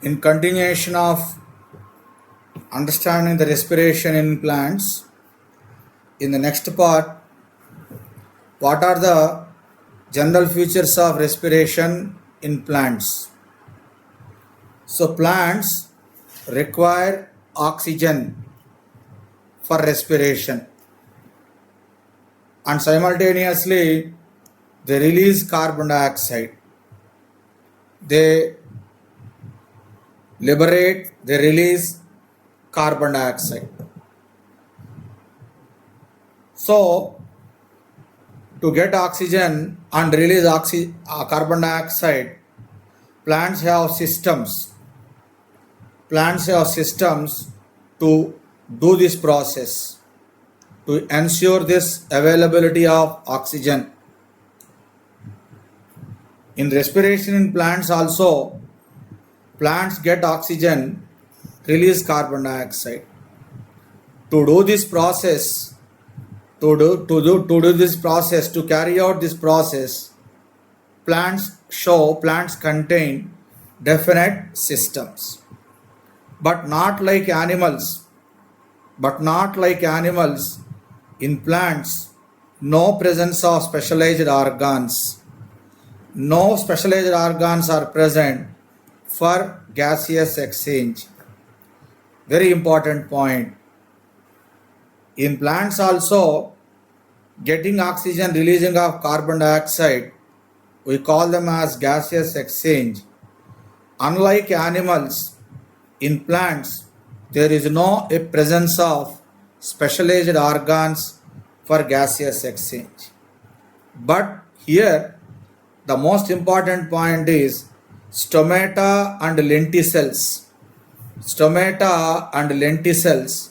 In continuation of understanding the respiration in plants, in the next part, what are the general features of respiration in plants? So plants require oxygen for respiration, and simultaneously they release carbon dioxide. They release carbon dioxide. So to get oxygen and release carbon dioxide, plants have systems. Plants have systems to do this process, to ensure this availability of oxygen. In respiration in plants also, plants get oxygen, release carbon dioxide. To do this process, to carry out this process, plants contain definite systems. But not like animals. In plants, no presence of specialized organs. No specialized organs are present for gaseous exchange. Very important point. In plants also, getting oxygen, releasing of carbon dioxide, we call them as gaseous exchange. Unlike animals, in plants, there is no presence of specialized organs for gaseous exchange. But here, the most important point is stomata and lenticels. Stomata and lenticels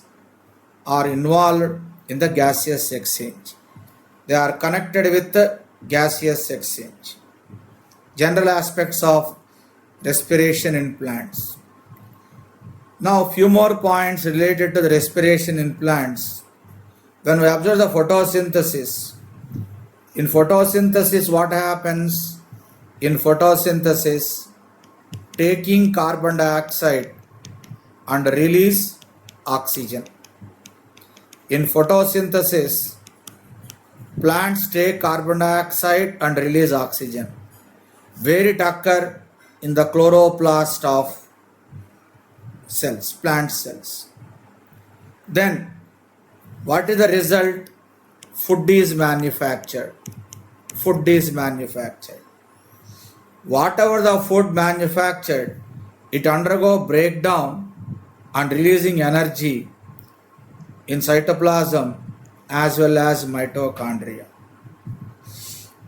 are involved in the gaseous exchange. They are connected with the gaseous exchange. General aspects of respiration in plants. Now, few more points related to the respiration in plants. When we observe the photosynthesis, in photosynthesis, what happens? In photosynthesis, taking carbon dioxide and release oxygen. In photosynthesis, plants take carbon dioxide and release oxygen. Where it occurs? In the chloroplast of cells, plant cells. Then, what is the result? Food is manufactured. Whatever the food manufactured, it undergo breakdown and releasing energy in cytoplasm as well as mitochondria.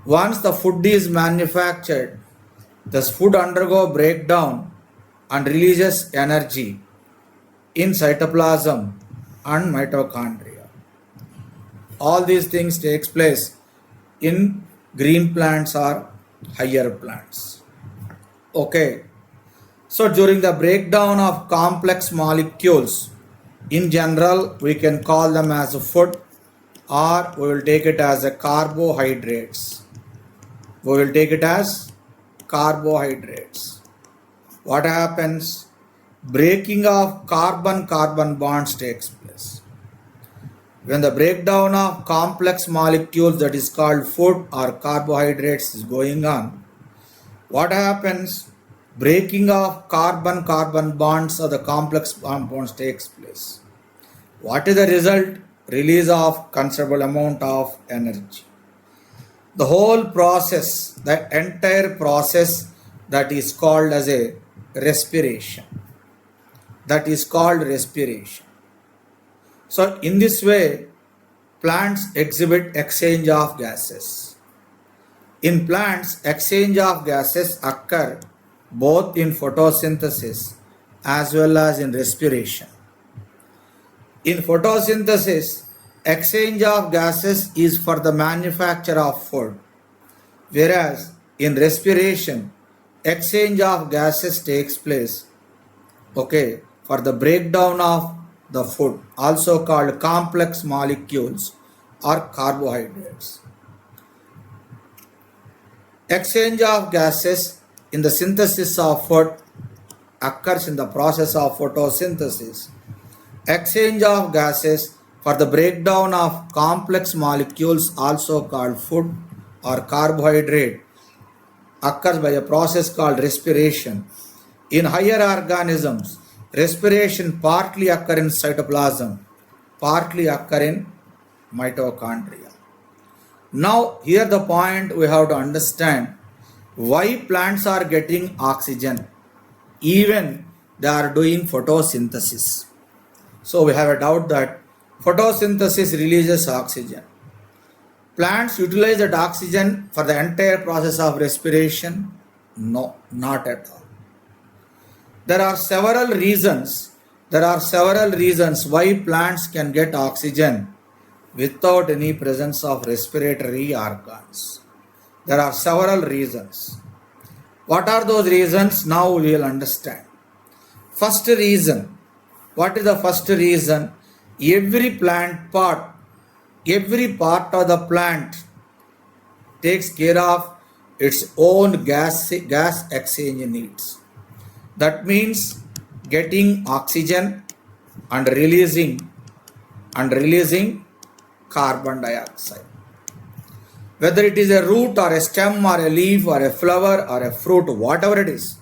Once the food is manufactured, this food undergo breakdown and releases energy in cytoplasm and mitochondria. All these things takes place in green plants or higher plants. Okay. So during the breakdown of complex molecules, in general, we can call them as a food, or we will take it as a carbohydrates. What happens? Breaking of carbon-carbon bonds takes place. When the breakdown of complex molecules, that is called food or carbohydrates, is going on, what happens? Breaking of carbon-carbon bonds or the complex bonds takes place. What is the result? Release of considerable amount of energy. The whole process, the entire process, that is called as a respiration. So in this way, plants exhibit exchange of gases. In plants, exchange of gases occur both in photosynthesis as well as in respiration. In photosynthesis, exchange of gases is for the manufacture of food, whereas in respiration, exchange of gases takes place, for the breakdown of the food, also called complex molecules or carbohydrates. Exchange of gases in the synthesis of food occurs in the process of photosynthesis. Exchange of gases for the breakdown of complex molecules, also called food or carbohydrate, occurs by a process called respiration. In higher organisms, respiration partly occurs in cytoplasm, partly occurs in mitochondria. Now, here the point we have to understand why plants are getting oxygen even they are doing photosynthesis. So we have a doubt that photosynthesis releases oxygen. Plants utilize that oxygen for the entire process of respiration? No, not at all. There are several reasons. Why plants can get oxygen without any presence of respiratory organs. There are several reasons. What are those reasons? Now we will understand. First reason. What is the first reason? Every part of the plant takes care of its own gas exchange needs. That means getting oxygen and releasing carbon dioxide. Whether it is a root or a stem or a leaf or a flower or a fruit, whatever it is,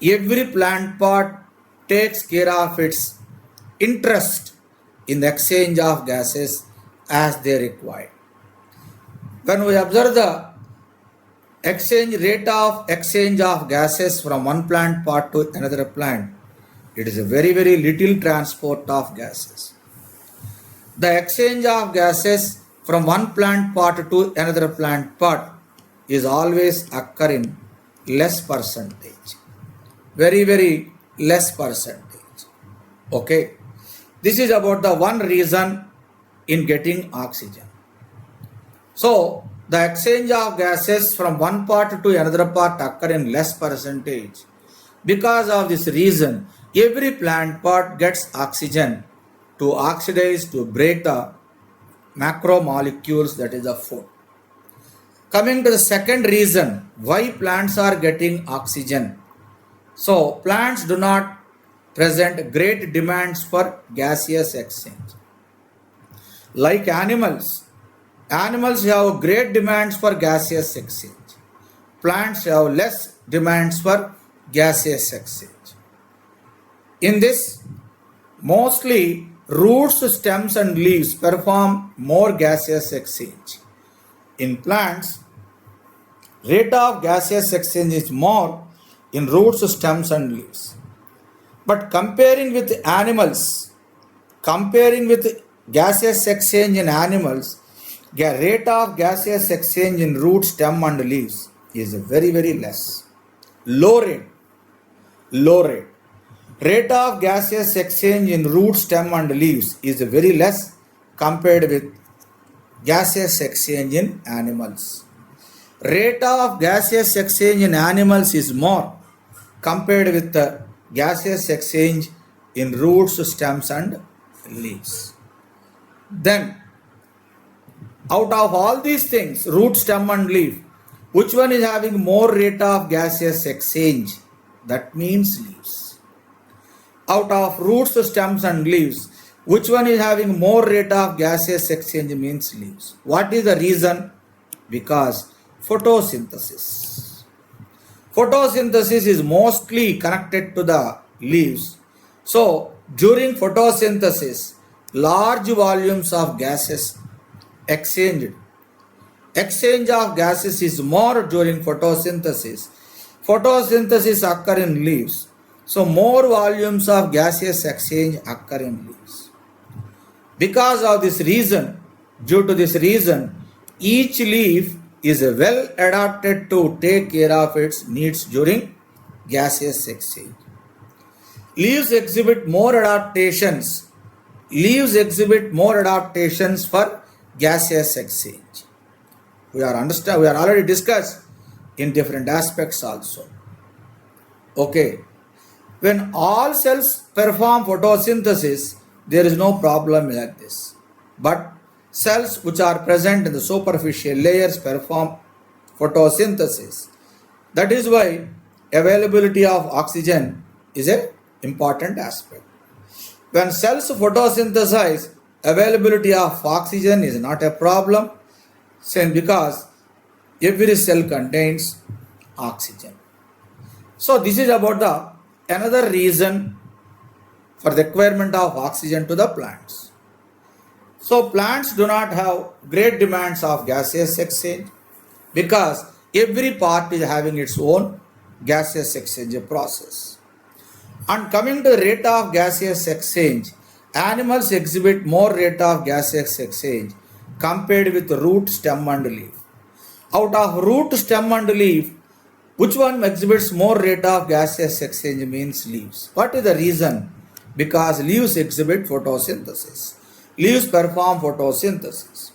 every plant part takes care of its interest in the exchange of gases as they require. When we observe the rate of exchange of gases from one plant part to another plant, it is a very, very little transport of gases. The exchange of gases from one plant part to another plant part is always occurring less percentage. Very, very less percentage. Okay. This is about the one reason in getting oxygen. So, the exchange of gases from one part to another part occur in less percentage. Because of this reason, every plant part gets oxygen to oxidize, to break the macromolecules, that is the food. Coming to the second reason why plants are getting oxygen. So, plants do not present great demands for gaseous exchange. Like animals have great demands for gaseous exchange. Plants have less demands for gaseous exchange. In this, mostly roots, stems and leaves perform more gaseous exchange. In plants, rate of gaseous exchange is more in roots, stems and leaves. But comparing with gaseous exchange in animals, the rate of gaseous exchange in root, stem and leaves is very, very less. Low rate. Rate of gaseous exchange in root, stem and leaves is very less compared with gaseous exchange in animals. Rate of gaseous exchange in animals is more compared with the gaseous exchange in roots, stems and leaves. Then, out of all these things, root, stem and leaf, which one is having more rate of gaseous exchange? That means leaves. Out of roots, stems and leaves, which one is having more rate of gaseous exchange? Means leaves. What is the reason? Because photosynthesis. Photosynthesis is mostly connected to the leaves. So, during photosynthesis, large volumes of gases exchanged. Exchange of gases is more during photosynthesis. Photosynthesis occur in leaves. So, more volumes of gaseous exchange occur in leaves. Because of this reason, due to this reason, each leaf is well adapted to take care of its needs during gaseous exchange. Leaves exhibit more adaptations for gaseous exchange. We are already discussed in different aspects also. Okay. When all cells perform photosynthesis, there is no problem like this. But cells which are present in the superficial layers perform photosynthesis. That is why availability of oxygen is a important aspect. When cells photosynthesize, availability of oxygen is not a problem, since because every cell contains oxygen. So this is about the another reason for the requirement of oxygen to the plants. So plants do not have great demands of gaseous exchange because every part is having its own gaseous exchange process. And coming to the rate of gaseous exchange, animals exhibit more rate of gaseous exchange compared with root, stem and leaf. Out of root, stem and leaf, which one exhibits more rate of gaseous exchange means leaves. What is the reason? Because leaves exhibit photosynthesis. Leaves perform photosynthesis.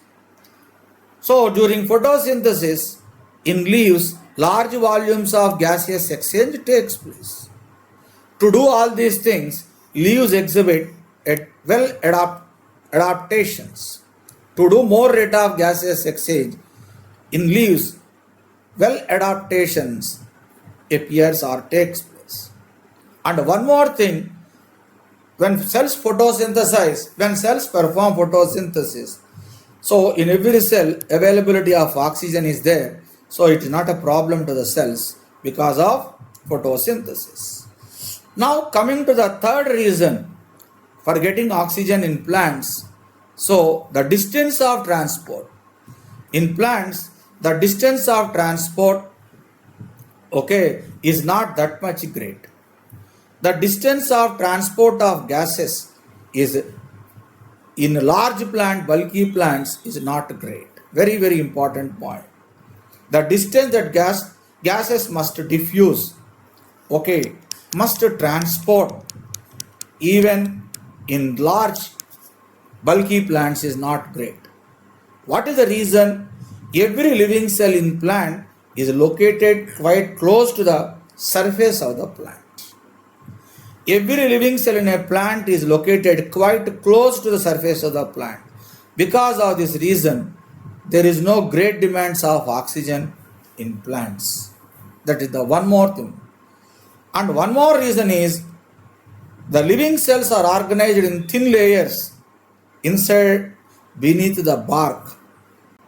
So during photosynthesis, in leaves, large volumes of gaseous exchange takes place. To do all these things, leaves exhibit adaptations. To do more rate of gaseous exchange, in leaves, adaptations appears or takes place. And one more thing, when cells perform photosynthesis, so in every cell availability of oxygen is there, so it is not a problem to the cells because of photosynthesis. Now coming to the third reason for getting oxygen in plants, so the distance of transport. In plants, the distance of transport is not that much great. The distance of transport of gases is in large plant, bulky plants is not great. Very, very important point. The distance that gases must diffuse, must transport even in large bulky plants is not great. What is the reason? Every living cell in plant is located quite close to the surface of the plant. Every living cell in a plant is located quite close to the surface of the plant. Because of this reason, there is no great demands of oxygen in plants. That is the one more thing. And one more reason is the living cells are organized in thin layers inside beneath the bark.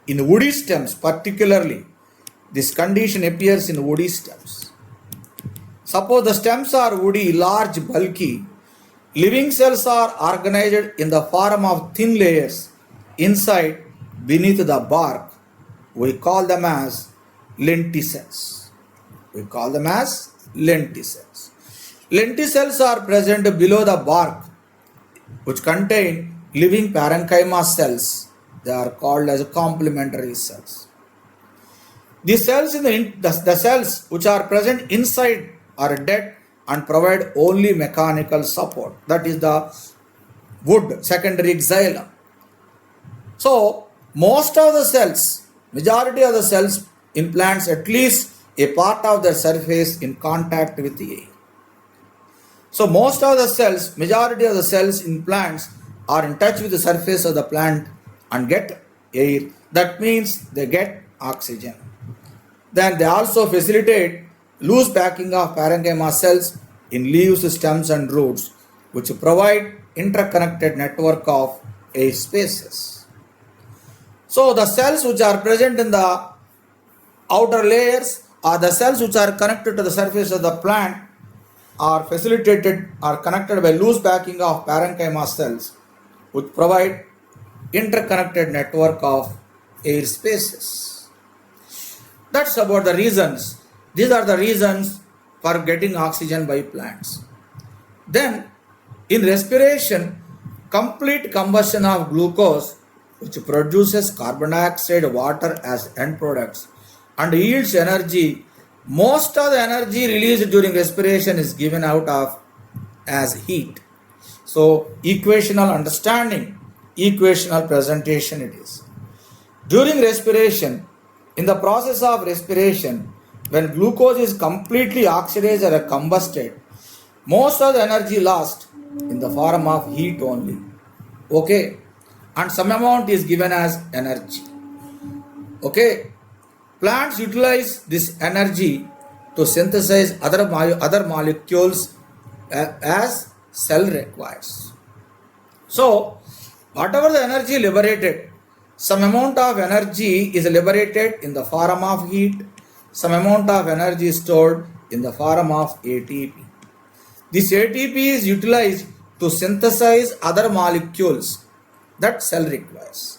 In woody stems particularly, this condition appears in woody stems. Suppose the stems are woody, large, bulky. Living cells are organized in the form of thin layers inside beneath the bark. We call them as lenticels. Lenticels are present below the bark, which contain living parenchyma cells. They are called as complementary cells. The cells which are present inside are dead and provide only mechanical support. That is the wood, secondary xylem. So most of the cells, majority of the cells in plants, at least a part of the surface in contact with the air. So most of the cells, majority of the cells in plants are in touch with the surface of the plant and get air. That means they get oxygen. Then they also facilitate loose packing of parenchyma cells in leaves, stems and roots, which provide interconnected network of air spaces. So the cells which are present in the outer layers are the cells which are connected to the surface of the plant are facilitated or connected by loose packing of parenchyma cells, which provide interconnected network of air spaces. That's about the reasons. These are the reasons for getting oxygen by plants. Then in respiration, complete combustion of glucose, which produces carbon dioxide, water as end products and yields energy. Most of the energy released during respiration is given out of as heat. So equational understanding, equational presentation it is. During respiration, in the process of respiration, when glucose is completely oxidized or combusted, most of the energy lost in the form of heat only. And some amount is given as energy. Plants utilize this energy to synthesize other molecules as cell requires. So, whatever the energy liberated, some amount of energy is liberated in the form of heat, some amount of energy is stored in the form of ATP. This ATP is utilized to synthesize other molecules that cell requires.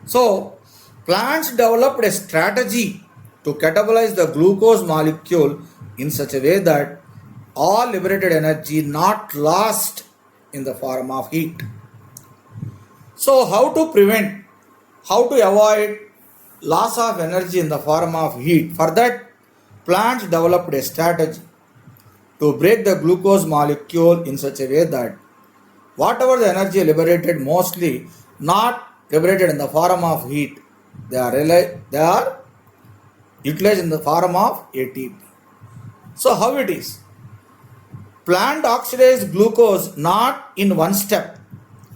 So, plants developed a strategy to catabolize the glucose molecule in such a way that all liberated energy not lost in the form of heat. So, how to prevent, how to avoid loss of energy in the form of heat? For that, plants developed a strategy to break the glucose molecule in such a way that whatever the energy liberated, mostly not liberated in the form of heat, they are utilized in the form of ATP. So how it is? Plant oxidize glucose not in one step,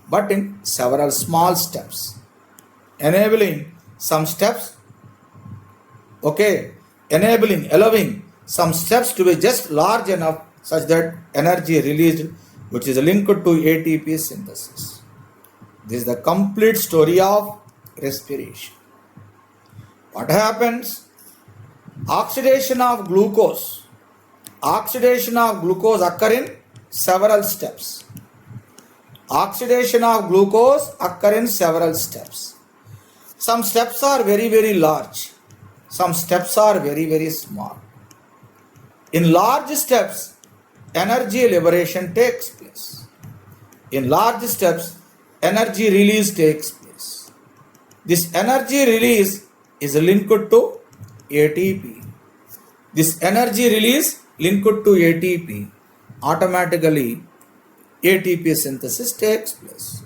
but in several small steps, enabling some steps, allowing some steps to be just large enough such that energy released, which is linked to ATP synthesis. This is the complete story of respiration. What happens? Oxidation of glucose occur in several steps. Oxidation of glucose occur in several steps. Some steps are very, very large. Some steps are very, very small. In large steps, energy liberation takes place. In large steps, energy release takes place. This energy release is linked to ATP. This energy release linked to ATP, automatically ATP synthesis takes place.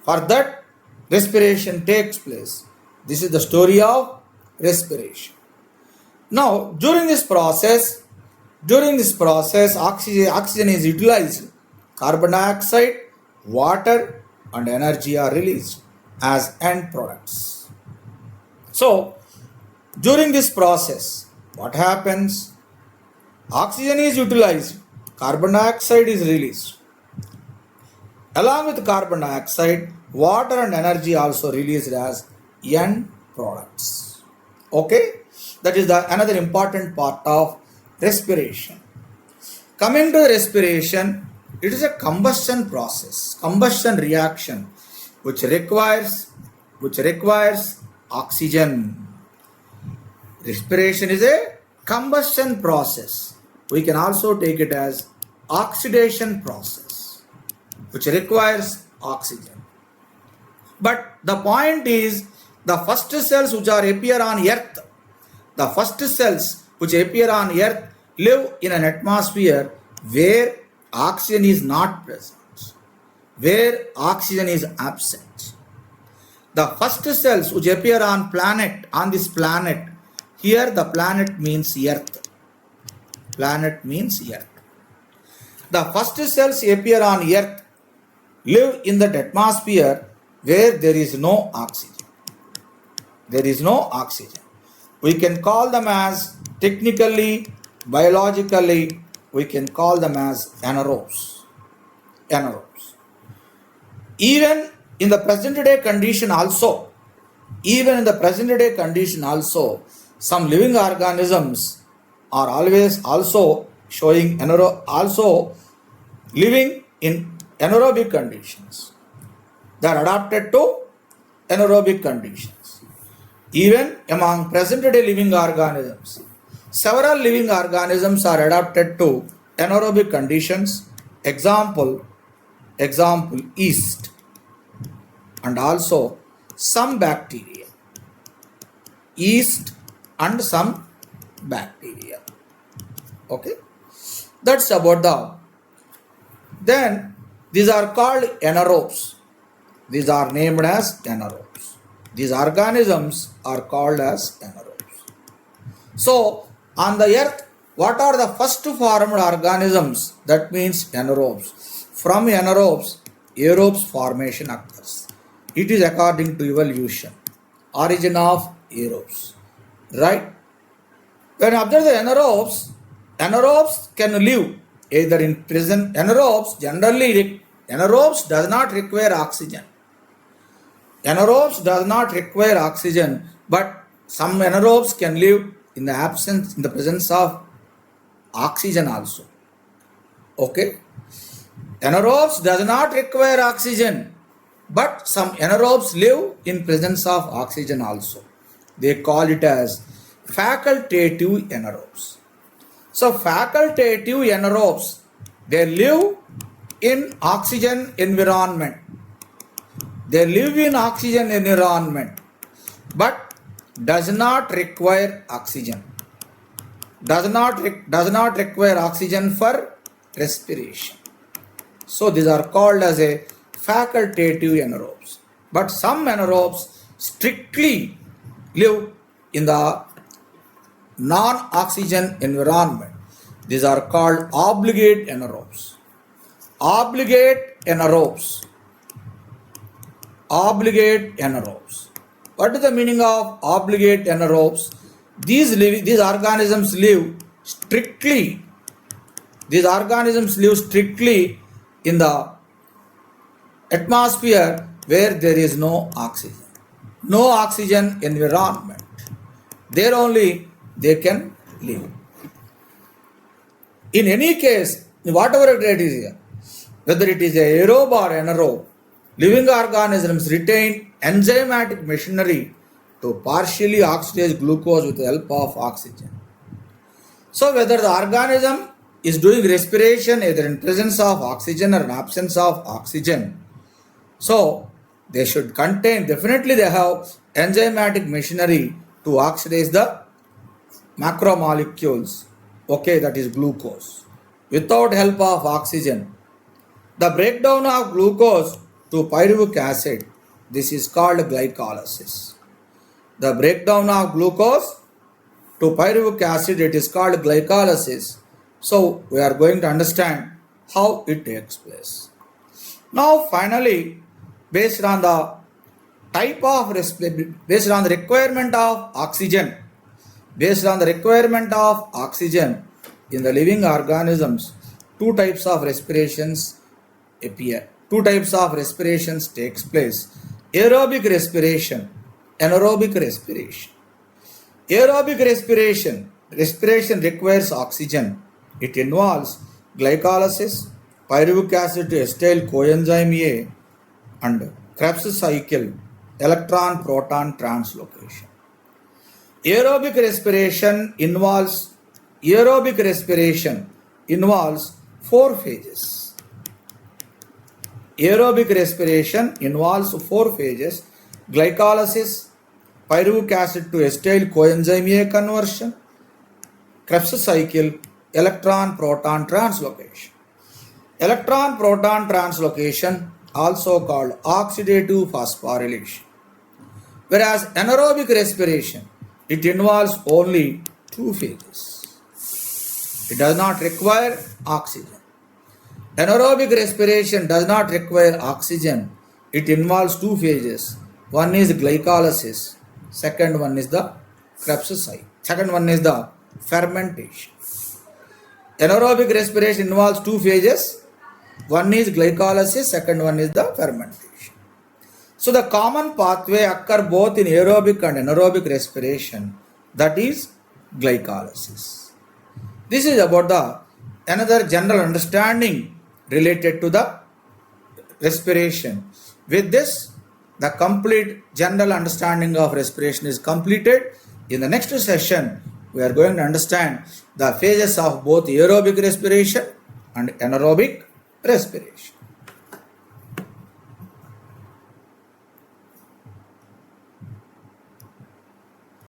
For that, respiration takes place. This is the story of respiration. Now, during this process, oxygen is utilized. Carbon dioxide, water, and energy are released as end products. So, during this process, what happens? Oxygen is utilized, carbon dioxide is released. Along with carbon dioxide, water and energy also released as end products. Okay? That is another important part of respiration. Coming to respiration, it is a combustion process, combustion reaction, which requires oxygen. Respiration is a combustion process. We can also take it as oxidation process, which requires oxygen. But the point is, the first cells which appear on earth, live in an atmosphere where oxygen is not present, where oxygen is absent. The first cells which appear on this planet, here the planet means earth. Planet means earth. The first cells appear on earth live in that atmosphere where there is no oxygen. There is no oxygen. We can call them as, technically, biologically, we can call them as anaerobes. Anaerobes. Even in the present day condition also, some living organisms are always also living in anaerobic conditions. They are adapted to anaerobic conditions. Even among present day living organisms, several living organisms are adapted to anaerobic conditions. Example, yeast, and also some bacteria. Yeast and some bacteria. Okay, that's about the. Then these are called anaerobes. These are named as anaerobes. These organisms are called as anaerobes. So on the earth, what are the first formed organisms? That means anaerobes. From anaerobes, aerobes formation occurs. It is according to evolution. Origin of aerobes. Right? When observe the anaerobes can live either in present anaerobes, generally anaerobes does not require oxygen. Anaerobes does not require oxygen, but some anaerobes can live in the presence of oxygen also. Okay? Anaerobes does not require oxygen, but some anaerobes live in presence of oxygen also. They call it as facultative anaerobes. So facultative anaerobes, they live in oxygen environment. They live in oxygen environment, but does not require oxygen. Does not require oxygen for respiration. So these are called as a facultative anaerobes. But some anaerobes strictly live in the non-oxygen environment. These are called obligate anaerobes. Obligate anaerobes. Obligate anaerobes. What is the meaning of obligate anaerobes? These organisms live strictly. These organisms live strictly in the atmosphere where there is no oxygen. No oxygen environment. There only they can live. In any case, whatever it is here, whether it is aerobe or anaerobe, living organisms retain enzymatic machinery to partially oxidize glucose with the help of oxygen. So whether the organism is doing respiration either in presence of oxygen or in absence of oxygen, so they should contain, definitely they have enzymatic machinery to oxidize the macromolecules, okay, that is glucose, without help of oxygen. The breakdown of glucose to pyruvic acid, this is called glycolysis. The breakdown of glucose to pyruvic acid, it is called glycolysis. So we are going to understand how it takes place. Now finally, based on the type of based on the requirement of oxygen, in the living organisms, two types of respirations appear. Two types of respirations takes place. Aerobic respiration, anaerobic respiration. Aerobic respiration requires oxygen. It involves glycolysis, pyruvic acid to acetyl coenzyme A, and Krebs cycle, electron-proton translocation. Aerobic respiration involves four phases. Aerobic respiration involves four phases: glycolysis, pyruvic acid to acetyl coenzyme A conversion, Krebs cycle, electron-proton translocation. Electron-proton translocation, also called oxidative phosphorylation. Whereas anaerobic respiration, it involves only two phases. It does not require oxygen. Anaerobic respiration does not require oxygen. It involves two phases. One is glycolysis. Second one is the Krebs cycle. Second one is the fermentation. Anaerobic respiration involves two phases. One is glycolysis, second one is the fermentation. So the common pathway occur both in aerobic and anaerobic respiration, that is glycolysis. This is about the another general understanding related to the respiration. With this, the complete general understanding of respiration is completed. In the next session, we are going to understand the phases of both aerobic respiration and anaerobic respiration.